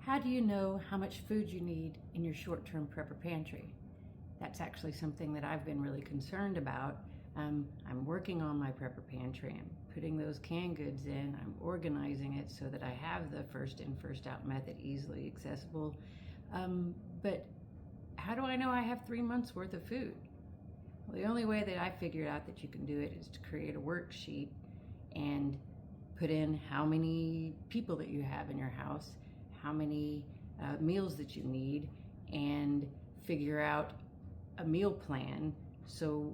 How do you know how much food you need in your short-term prepper pantry? That's actually something that I've been really concerned about. I'm working on my prepper pantry. I'm putting those canned goods in. I'm organizing it so that I have the first in, first out method easily accessible. But how do I know I have 3 months worth of food? Well, the only way that I figured out that you can do it is to create a worksheet and put in how many people that you have in your house, how many meals that you need, and figure out a meal plan. So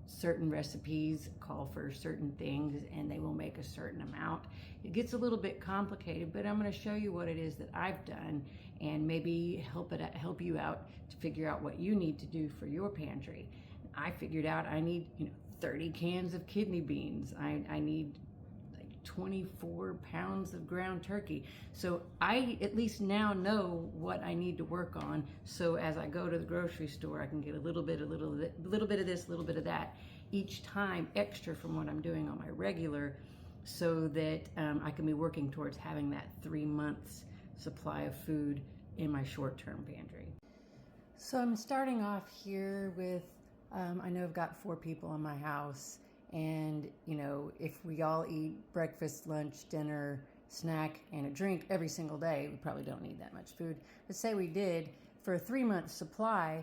certain recipes call for certain things and they will make a certain amount. It gets a little bit complicated, but I'm going to show you what it is that I've done and maybe help you out to figure out what you need to do for your pantry. I figured out I need 30 cans of kidney beans. I need 24 pounds of ground turkey. So I at least now know what I need to work on. So as I go to the grocery store, I can get a little bit of this, a little bit of that each time extra from what I'm doing on my regular, so that I can be working towards having that 3 months supply of food in my short-term pantry. So I'm starting off here with, I know I've got 4 people in my house. And if we all eat breakfast, lunch, dinner, snack, and a drink every single day, we probably don't need that much food. But say we did, for a 3-month supply,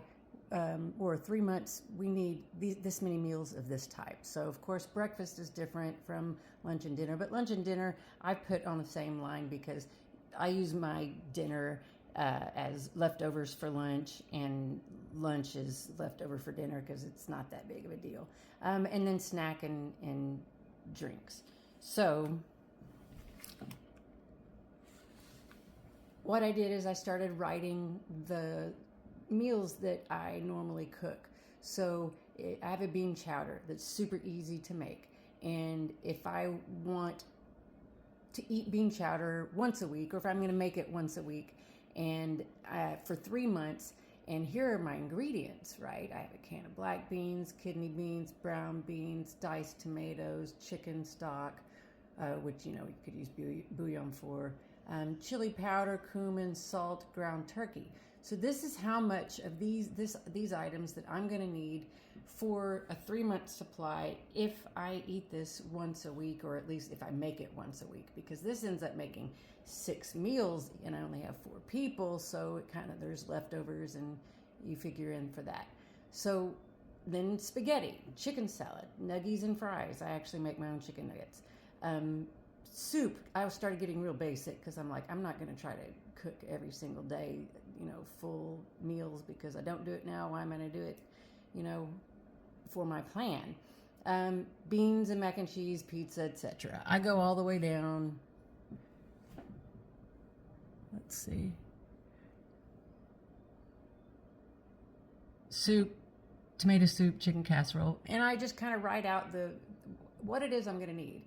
or 3 months, we need this many meals of this type. So of course breakfast is different from lunch and dinner, but lunch and dinner I put on the same line because I use my dinner as leftovers for lunch, and lunch is leftover for dinner because it's not that big of a deal. And then snack and drinks. So what I did is I started writing the meals that I normally cook. So I have a bean chowder that's super easy to make. And if I want to eat bean chowder once a week, or if I'm going to make it once a week, and for 3 months, and here are my ingredients, right? I have a can of black beans, kidney beans, brown beans, diced tomatoes, chicken stock, which you could use bouillon for, chili powder, cumin, salt, ground turkey. So this is how much of these items that I'm going to need for a 3-month supply if I eat this once a week, or at least if I make it once a week, because this ends up making 6 meals and I only have 4 people, so it there's leftovers and you figure in for that. So then spaghetti, chicken salad, nuggies and fries. I actually make my own chicken nuggets. Soup, I started getting real basic because I'm like, I'm not going to try to cook every single day, full meals, because I don't do it now. Why am I going to do it, for my plan? Beans and mac and cheese, pizza, etc. I go all the way down. Let's see. Soup, tomato soup, chicken casserole, and I just kind of write out what it is I'm going to need.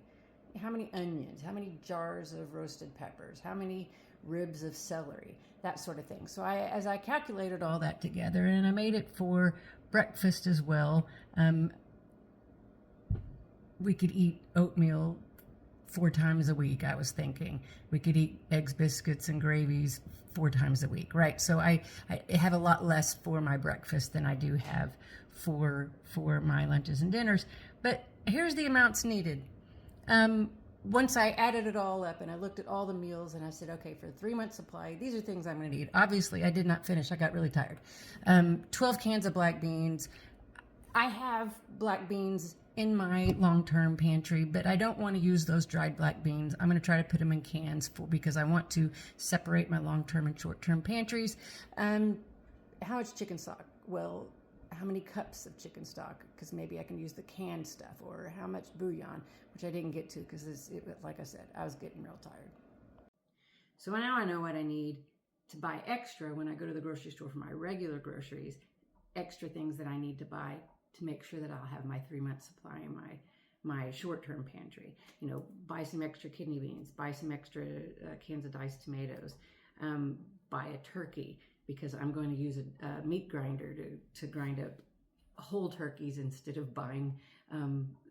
How many onions, how many jars of roasted peppers, how many ribs of celery, that sort of thing. So as I calculated all that together, and I made it for breakfast as well. We could eat oatmeal 4 times a week, I was thinking. We could eat eggs, biscuits, and gravies 4 times a week, right? So I have a lot less for my breakfast than I do have for my lunches and dinners. But here's the amounts needed. Once I added it all up and I looked at all the meals and I said, okay, for a 3-month supply, these are things I'm going to need. Obviously, I did not finish. I got really tired. 12 cans of black beans. I have black beans in my long-term pantry, but I don't want to use those dried black beans. I'm going to try to put them in cans because I want to separate my long-term and short-term pantries. How much chicken stock? Well, how many cups of chicken stock? Because maybe I can use the canned stuff. Or how much bouillon, which I didn't get to because, like I said, I was getting real tired. So now I know what I need to buy extra when I go to the grocery store for my regular groceries, extra things that I need to buy to make sure that I'll have my 3-month supply in my short-term pantry. Buy some extra kidney beans, buy some extra cans of diced tomatoes, buy a turkey, because I'm going to use a meat grinder to grind up whole turkeys instead of buying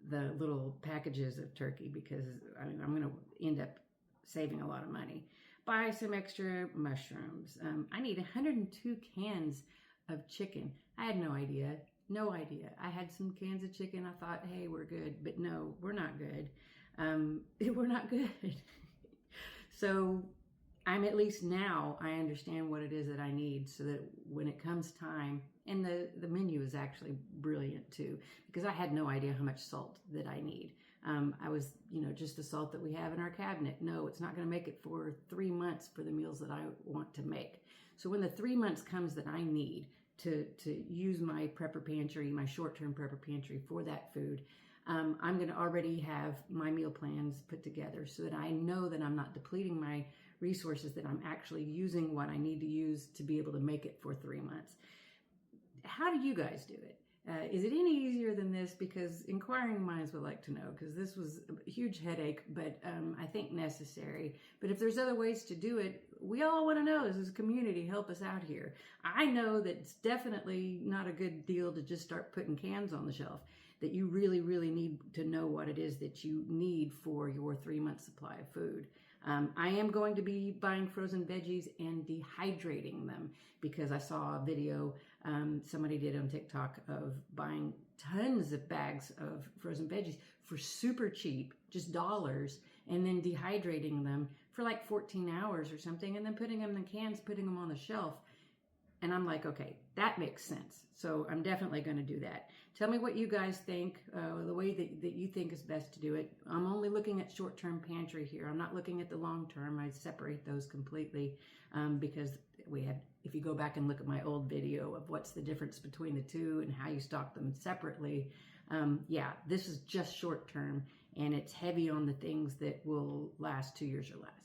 the little packages of turkey, because I'm going to end up saving a lot of money. buy some extra mushrooms. I need 102 cans of chicken. I had no idea. No idea. I had some cans of chicken. I thought, hey, we're good. But no, we're not good. We're not good. So I'm at least now, I understand what it is that I need so that when it comes time, and the menu is actually brilliant too, because I had no idea how much salt that I need. I was, just the salt that we have in our cabinet. No, it's not going to make it for 3 months for the meals that I want to make. So when the 3 months comes that I need to use my prepper pantry, my short-term prepper pantry for that food, I'm going to already have my meal plans put together so that I know that I'm not depleting my resources, that I'm actually using what I need to use to be able to make it for 3 months. How do you guys do it? Is it any easier than this? Because inquiring minds would like to know, because this was a huge headache, but I think necessary. But if there's other ways to do it, we all want to know as a community, help us out here. I know that it's definitely not a good deal to just start putting cans on the shelf, that you really, really need to know what it is that you need for your 3-month supply of food. I am going to be buying frozen veggies and dehydrating them, because I saw a video somebody did on TikTok of buying tons of bags of frozen veggies for super cheap, just dollars, and then dehydrating them for like 14 hours or something, and then putting them in cans, putting them on the shelf. And I'm like, okay, that makes sense. So I'm definitely going to do that. Tell me what you guys think, the way that you think is best to do it. I'm only looking at short-term pantry here. I'm not looking at the long-term. I separate those completely because if you go back and look at my old video of what's the difference between the two and how you stock them separately, yeah, this is just short-term, and it's heavy on the things that will last 2 years or less.